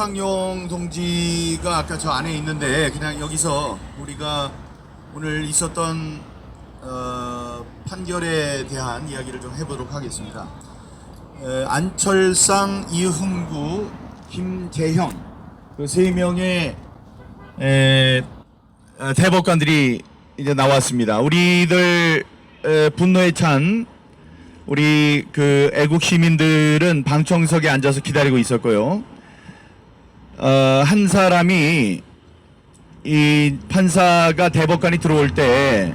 이상용 동지가 아까 저 안에 있는데 그냥 여기서 우리가 오늘 있었던 판결에 대한 이야기를 좀 해보도록 하겠습니다. 안철상, 이흥구, 김재형 그 세 명의 대법관들이 이제 나왔습니다. 우리들 분노에 찬 우리 그 애국 시민들은 방청석에 앉아서 기다리고 있었고요. 한 사람이 이 판사가 대법관이 들어올 때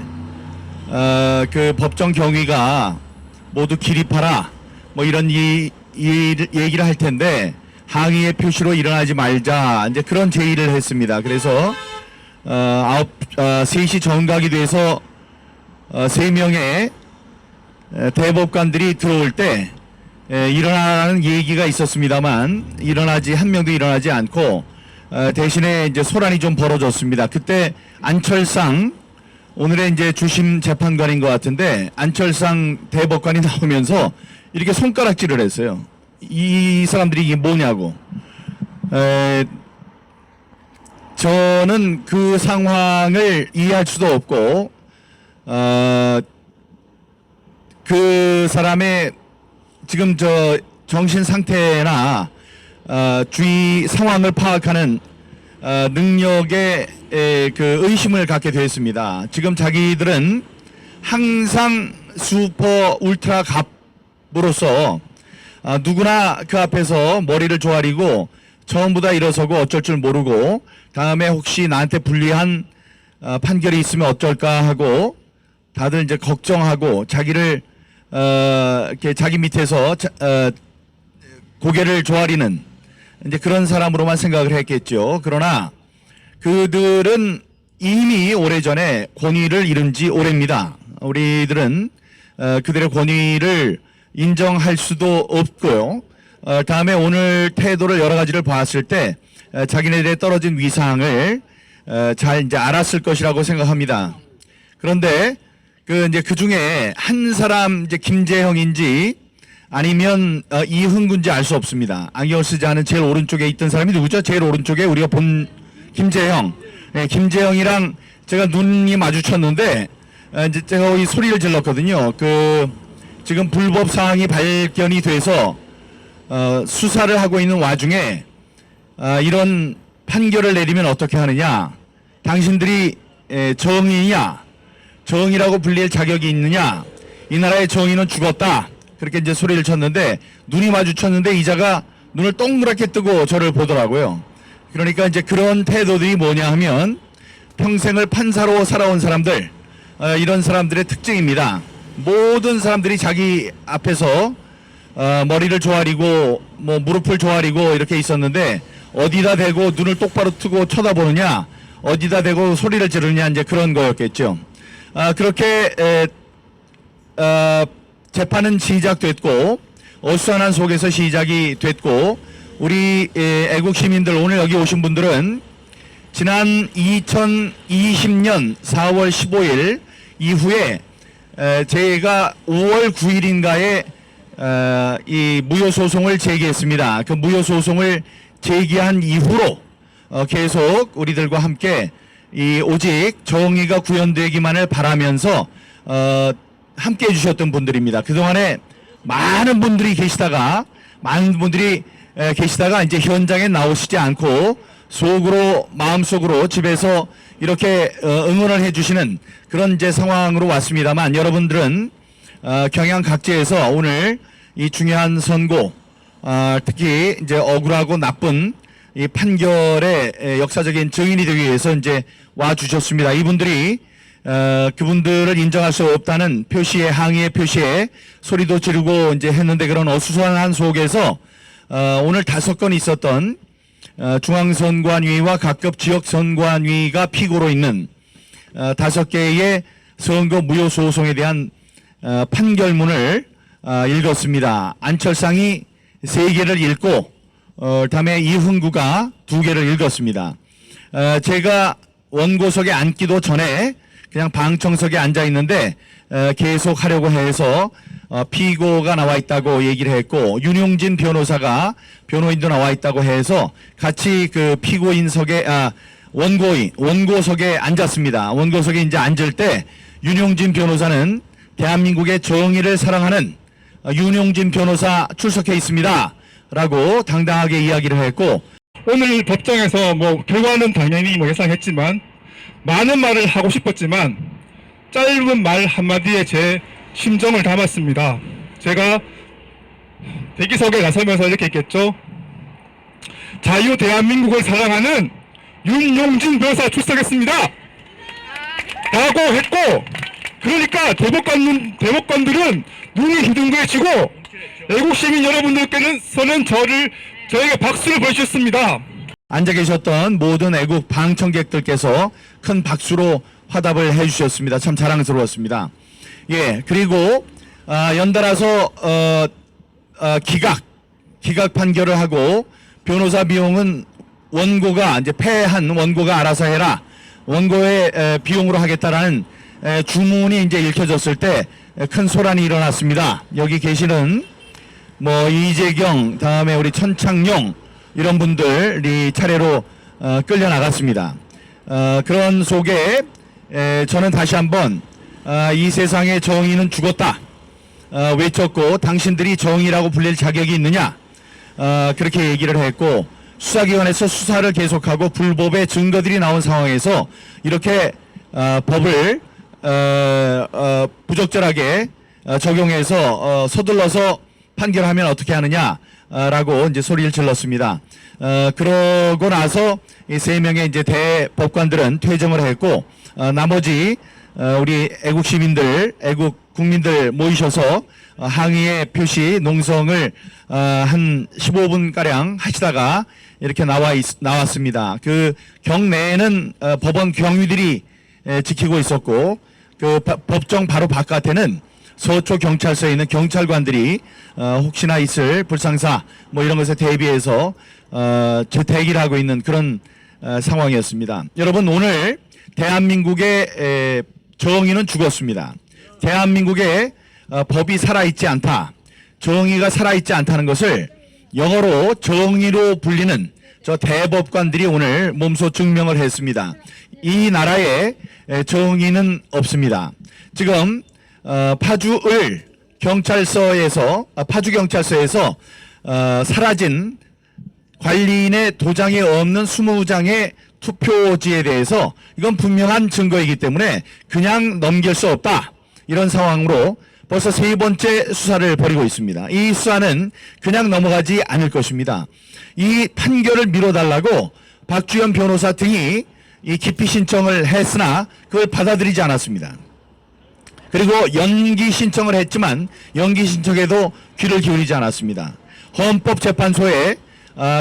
그 법정 경위가 모두 기립하라 뭐 이런 얘기를 할 텐데 항의의 표시로 일어나지 말자 이제 그런 제의를 했습니다. 그래서 3시 정각이 돼서 3명의 대법관들이 들어올 때 일어나는 얘기가 있었습니다만 한 명도 일어나지 않고 대신에 이제 소란이 좀 벌어졌습니다. 그때 안철상 오늘의 이제 주심 재판관인 것 같은데 안철상 대법관이 나오면서 이렇게 손가락질을 했어요. 이 사람들이 이게 뭐냐고. 저는 그 상황을 이해할 수도 없고 그 사람의 지금 저 정신 상태나 주위 상황을 파악하는 능력에 그 의심을 갖게 되었습니다. 지금 자기들은 항상 슈퍼 울트라 갑으로서 누구나 그 앞에서 머리를 조아리고 전부 다 일어서고 어쩔 줄 모르고 다음에 혹시 나한테 불리한 판결이 있으면 어쩔까 하고 다들 이제 걱정하고 자기를 이렇게 자기 밑에서 고개를 조아리는 이제 그런 사람으로만 생각을 했겠죠. 그러나 그들은 이미 오래전에 권위를 잃은 지 오래입니다. 우리들은 그들의 권위를 인정할 수도 없고요. 다음에 오늘 태도를 여러 가지를 봤을 때 자기네들의 떨어진 위상을 잘 이제 알았을 것이라고 생각합니다. 그런데 그 중에 한 사람 이제 김재형인지 아니면 이흥구인지 알 수 없습니다. 안경을 쓰지 않은 제일 오른쪽에 있던 사람이 누구죠? 제일 오른쪽에 우리가 본 김재형. 네, 김재형이랑 제가 눈이 마주쳤는데 이제 제가 이 소리를 질렀거든요. 지금 불법 사항이 발견이 돼서 수사를 하고 있는 와중에 이런 판결을 내리면 어떻게 하느냐? 당신들이 정의냐? 정의라고 불릴 자격이 있느냐? 이 나라의 정의는 죽었다. 그렇게 이제 소리를 쳤는데 눈이 마주쳤는데 이자가 눈을 동그랗게 뜨고 저를 보더라고요. 그러니까 이제 그런 태도들이 뭐냐 하면 평생을 판사로 살아온 사람들 이런 사람들의 특징입니다. 모든 사람들이 자기 앞에서 머리를 조아리고 뭐 무릎을 조아리고 이렇게 있었는데 어디다 대고 눈을 똑바로 뜨고 쳐다보느냐 어디다 대고 소리를 지르느냐 이제 그런 거였겠죠. 그렇게 재판은 시작됐고 어수선한 속에서 시작이 됐고 우리 애국 시민들 오늘 여기 오신 분들은 지난 2020년 4월 15일 이후에 제가 5월 9일인가에 이 무효소송을 제기했습니다. 그 무효소송을 제기한 이후로 계속 우리들과 함께 오직 정의가 구현되기만을 바라면서 함께 해주셨던 분들입니다. 그동안에 많은 분들이 계시다가 이제 현장에 나오시지 않고 마음속으로 집에서 이렇게 응원을 해주시는 그런 이제 상황으로 왔습니다만 여러분들은 경양 각지에서 오늘 이 중요한 선고 특히 이제 억울하고 나쁜 이 판결의 역사적인 증인이 되기 위해서 이제 와 주셨습니다. 이분들이 그분들을 인정할 수 없다는 표시에 항의의 표시에 소리도 지르고 이제 했는데 그런 어수선한 속에서 오늘 5건 있었던 중앙선관위와 각급 지역선관위가 피고로 있는 5개의 선거 무효소송에 대한 판결문을 읽었습니다. 안철상이 3개를 읽고 다음에 이흥구가 2개를 읽었습니다. 제가 원고석에 앉기도 전에 그냥 방청석에 앉아 있는데 계속 하려고 해서 피고가 나와 있다고 얘기를 했고, 윤용진 변호사가 변호인도 나와 있다고 해서 같이 그 피고인석에 원고석에 앉았습니다. 원고석에 이제 앉을 때 윤용진 변호사는 대한민국의 정의를 사랑하는 윤용진 변호사 출석해 있습니다 라고 당당하게 이야기를 했고, 오늘 법정에서 결과는 당연히 예상했지만 많은 말을 하고 싶었지만 짧은 말 한마디에 제 심정을 담았습니다. 제가 대기석에 나서면서 이렇게 했겠죠. 자유 대한민국을 사랑하는 윤용진 변호사 출석했습니다 라고 했고, 그러니까 대법관들은 눈이 휘둥그레지고 애국시민 여러분들께서는 저에게 박수를 보내주셨습니다. 앉아 계셨던 모든 애국 방청객들께서 큰 박수로 화답을 해주셨습니다. 참 자랑스러웠습니다. 예, 그리고 연달아서 기각 판결을 하고, 변호사 비용은 원고가 이제 패한 원고가 알아서 해라, 원고의 비용으로 하겠다라는 주문이 이제 읽혀졌을 때 큰 소란이 일어났습니다. 여기 계시는 이재경, 다음에 우리 천창용 이런 분들이 차례로 끌려 나갔습니다. 그런 속에 저는 다시 한번 이 세상의 정의는 죽었다 외쳤고, 당신들이 정의라고 불릴 자격이 있느냐 그렇게 얘기를 했고, 수사기관에서 수사를 계속하고 불법의 증거들이 나온 상황에서 이렇게 법을 부적절하게 적용해서 서둘러서 판결하면 어떻게 하느냐라고 이제 소리를 질렀습니다. 그러고 나서 이 세 명의 이제 대법관들은 퇴정을 했고, 나머지 우리 애국 시민들, 애국 국민들 모이셔서 항의의 표시 농성을 한 15분 가량 하시다가 이렇게 나왔습니다. 그 경내에는 법원 경위들이 지키고 있었고, 그 법정 바로 바깥에는 서초 경찰서에 있는 경찰관들이 혹시나 있을 불상사 이런 것에 대비해서 대기를 하고 있는 그런 상황이었습니다. 여러분, 오늘 대한민국의 정의는 죽었습니다. 대한민국의 법이 살아있지 않다, 정의가 살아있지 않다는 것을 영어로 정의로 불리는 저 대법관들이 오늘 몸소 증명을 했습니다. 이 나라에 정의는 없습니다. 지금 파주을 경찰서에서 파주 경찰서에서 사라진 관리인의 도장이 없는 20장의 투표지에 대해서 이건 분명한 증거이기 때문에 그냥 넘길 수 없다, 이런 상황으로 벌써 세 번째 수사를 벌이고 있습니다. 이 수사는 그냥 넘어가지 않을 것입니다. 이 판결을 미뤄달라고 박주현 변호사 등이 이 기피 신청을 했으나 그걸 받아들이지 않았습니다. 그리고 연기 신청을 했지만 연기 신청에도 귀를 기울이지 않았습니다. 헌법재판소에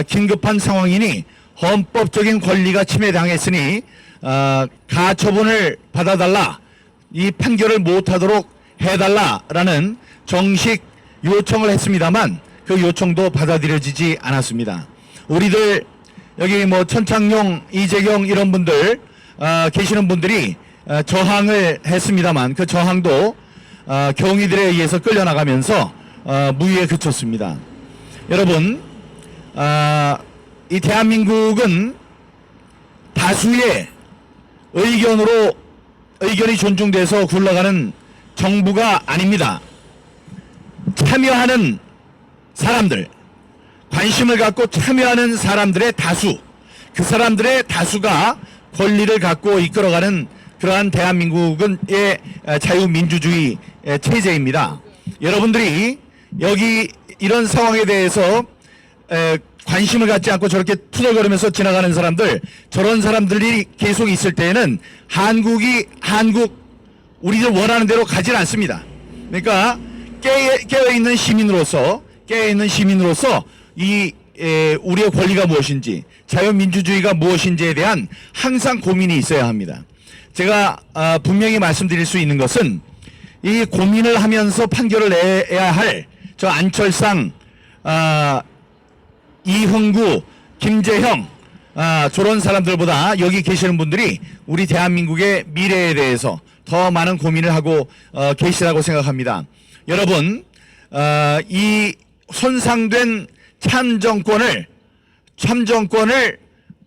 긴급한 상황이니 헌법적인 권리가 침해당했으니 가처분을 받아달라, 이 판결을 못하도록 해달라라는 정식 요청을 했습니다만 그 요청도 받아들여지지 않았습니다. 우리들 여기 천창용, 이재경 이런 분들 계시는 분들이 저항을 했습니다만 그 저항도 경위들에 의해서 끌려나가면서 무위에 그쳤습니다. 여러분, 이 대한민국은 다수의 의견이 존중돼서 굴러가는 정부가 아닙니다. 참여하는 사람들, 관심을 갖고 참여하는 사람들의 다수, 그 사람들의 다수가 권리를 갖고 이끌어가는 그러한 대한민국의 자유민주주의 체제입니다. 여러분들이 여기 이런 상황에 대해서 관심을 갖지 않고 저렇게 투덜거리면서 지나가는 사람들, 저런 사람들이 계속 있을 때에는 한국 우리들 원하는 대로 가질 않습니다. 그러니까 깨어있는 시민으로서 우리의 권리가 무엇인지, 자유민주주의가 무엇인지에 대한 항상 고민이 있어야 합니다. 제가 분명히 말씀드릴 수 있는 것은 이 고민을 하면서 판결을 내야 할 저 안철상, 이흥구, 김재형 저런 사람들보다 여기 계시는 분들이 우리 대한민국의 미래에 대해서, 더 많은 고민을 하고 계시라고 생각합니다. 여러분, 이 손상된 참정권을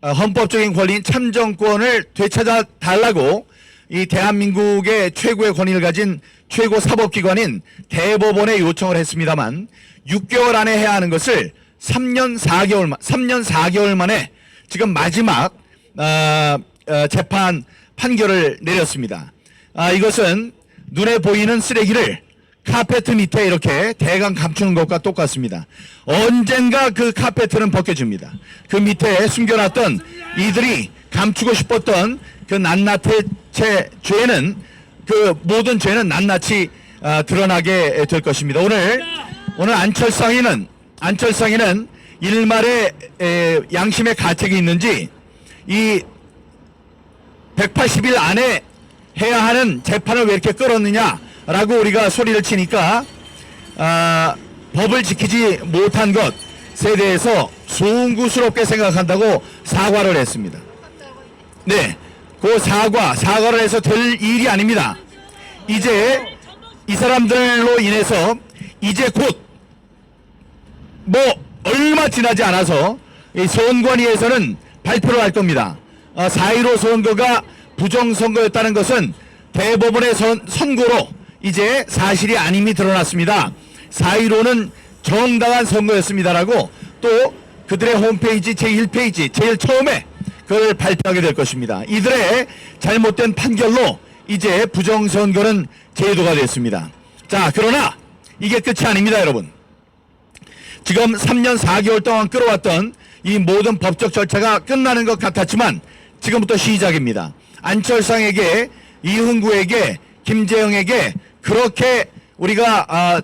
헌법적인 권리인 참정권을 되찾아 달라고 이 대한민국의 최고의 권위를 가진 최고 사법기관인 대법원에 요청을 했습니다만 6개월 안에 해야 하는 것을 3년 4개월 만에 지금 마지막 재판 판결을 내렸습니다. 이것은 눈에 보이는 쓰레기를 카페트 밑에 이렇게 대강 감추는 것과 똑같습니다. 언젠가 그 카페트는 벗겨집니다. 그 밑에 숨겨놨던 이들이 감추고 싶었던 그 낱낱의 죄는, 그 모든 죄는 낱낱이 드러나게 될 것입니다. 오늘 안철상이는 일말의 양심의 가책이 있는지 이 180일 안에 해야 하는 재판을 왜 이렇게 끌었느냐라고 우리가 소리를 치니까 법을 지키지 못한 것에 대해서 송구스럽게 생각한다고 사과를 했습니다. 네, 그 사과를 해서 될 일이 아닙니다. 이제 이 사람들로 인해서 이제 곧 얼마 지나지 않아서 이 선관위에서는 발표를 할 겁니다. 4.15 선거가 부정선거였다는 것은 대법원의 선고로 이제 사실이 아님이 드러났습니다. 4.15는 정당한 선거였습니다라고 또 그들의 홈페이지 제1페이지 제일 처음에 그걸 발표하게 될 것입니다. 이들의 잘못된 판결로 이제 부정선거는 제도가 됐습니다. 자, 그러나 이게 끝이 아닙니다, 여러분. 지금 3년 4개월 동안 끌어왔던 이 모든 법적 절차가 끝나는 것 같았지만 지금부터 시작입니다. 안철상에게, 이흥구에게, 김재영에게 그렇게 우리가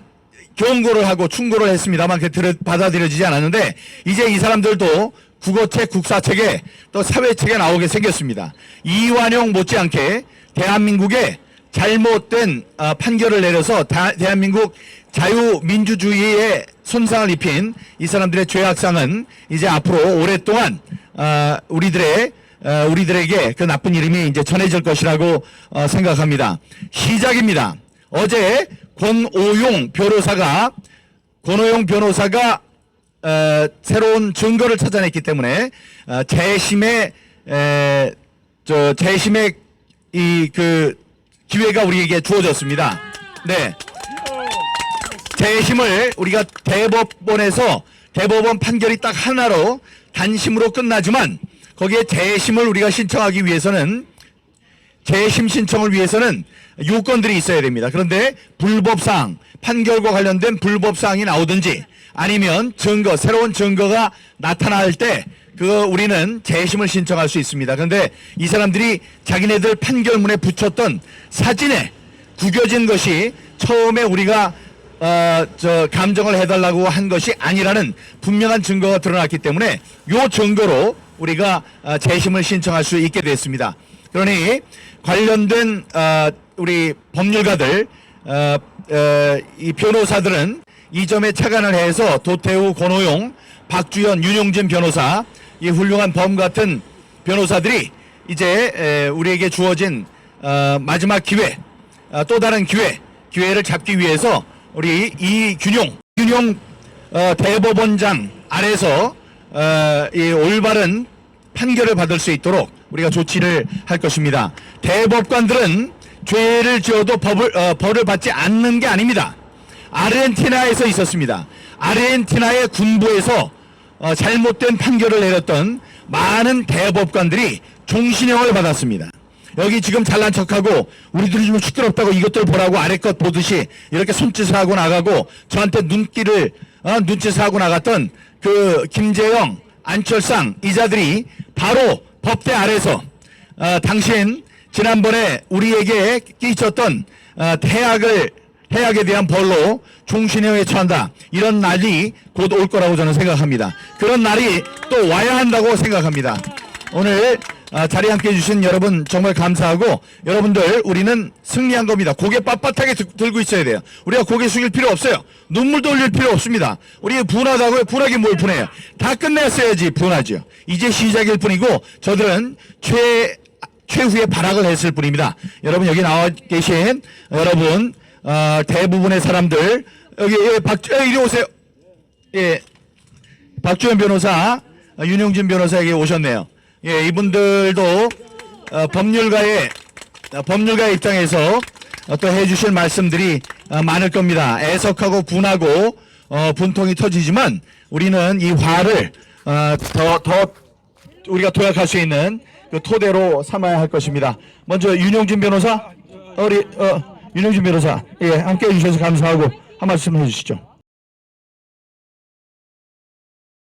경고를 하고 충고를 했습니다만 그게 받아들여지지 않았는데 이제 이 사람들도 국어책, 국사책에 또 사회책에 나오게 생겼습니다. 이완용 못지않게 대한민국의 잘못된 판결을 내려서 대한민국 자유민주주의에 손상을 입힌 이 사람들의 죄악상은 이제 앞으로 오랫동안 우리들에게 그 나쁜 이름이 이제 전해질 것이라고 생각합니다. 시작입니다. 어제 권오용 변호사가 새로운 증거를 찾아냈기 때문에 재심의 이 그 기회가 우리에게 주어졌습니다. 네. 재심을 우리가 대법원 판결이 딱 하나로 단심으로 끝나지만 거기에 재심을 우리가 신청하기 위해서는 재심 신청을 위해서는 요건들이 있어야 됩니다. 그런데 불법사항, 판결과 관련된 불법사항이 나오든지 아니면 새로운 증거가 나타날 때 우리는 재심을 신청할 수 있습니다. 그런데 이 사람들이 자기네들 판결문에 붙였던 사진에 구겨진 것이 처음에 우리가 감정을 해달라고 한 것이 아니라는 분명한 증거가 드러났기 때문에 요 증거로 우리가 재심을 신청할 수 있게 됐습니다. 그러니 관련된 우리 법률가들, 이 변호사들은 이 점에 착안을 해서 도태우, 권오용, 박주현, 윤용진 변호사, 이 훌륭한 범 같은 변호사들이 이제 우리에게 주어진 마지막 기회, 또 다른 기회를 잡기 위해서 우리 이균용 대법원장 아래서 이 올바른 판결을 받을 수 있도록 우리가 조치를 할 것입니다. 대법관들은 죄를 지어도 벌을 받지 않는 게 아닙니다. 아르헨티나에서 있었습니다. 아르헨티나의 군부에서 잘못된 판결을 내렸던 많은 대법관들이 종신형을 받았습니다. 여기 지금 잘난 척하고 우리들이 좀 시끄럽다고 이것들 보라고 아래것 보듯이 이렇게 손짓을 하고 나가고 저한테 눈짓을 하고 나갔던 그 김재영, 안철상 이자들이 바로 법대 아래서 당신 지난번에 우리에게 끼쳤던 해악에 대한 벌로 종신형에 처한다. 이런 날이 곧 올 거라고 저는 생각합니다. 그런 날이 또 와야 한다고 생각합니다. 오늘 자리에 함께 해주신 여러분 정말 감사하고 여러분들 우리는 승리한 겁니다. 고개 빳빳하게 들고 있어야 돼요. 우리가 고개 숙일 필요 없어요. 눈물도 흘릴 필요 없습니다. 우리 분하다고요. 분하게 뭘 분해요. 다 끝냈어야지 분하죠. 이제 시작일 뿐이고 저들은 최후의 발악을 했을 뿐입니다. 여러분 여기 나와 계신 여러분 대부분의 사람들 여기 이리 오세요. 예, 박주현 변호사, 윤용진 변호사에게 오셨네요. 예, 이분들도 법률가의 입장에서 또 해주실 말씀들이 많을 겁니다. 애석하고 분하고 분통이 터지지만 우리는 이 화를 더 우리가 도약할 수 있는 그 토대로 삼아야 할 것입니다. 먼저 윤용진 변호사, 윤용진 변호사, 예, 함께 해주셔서 감사하고 한 말씀 해주시죠.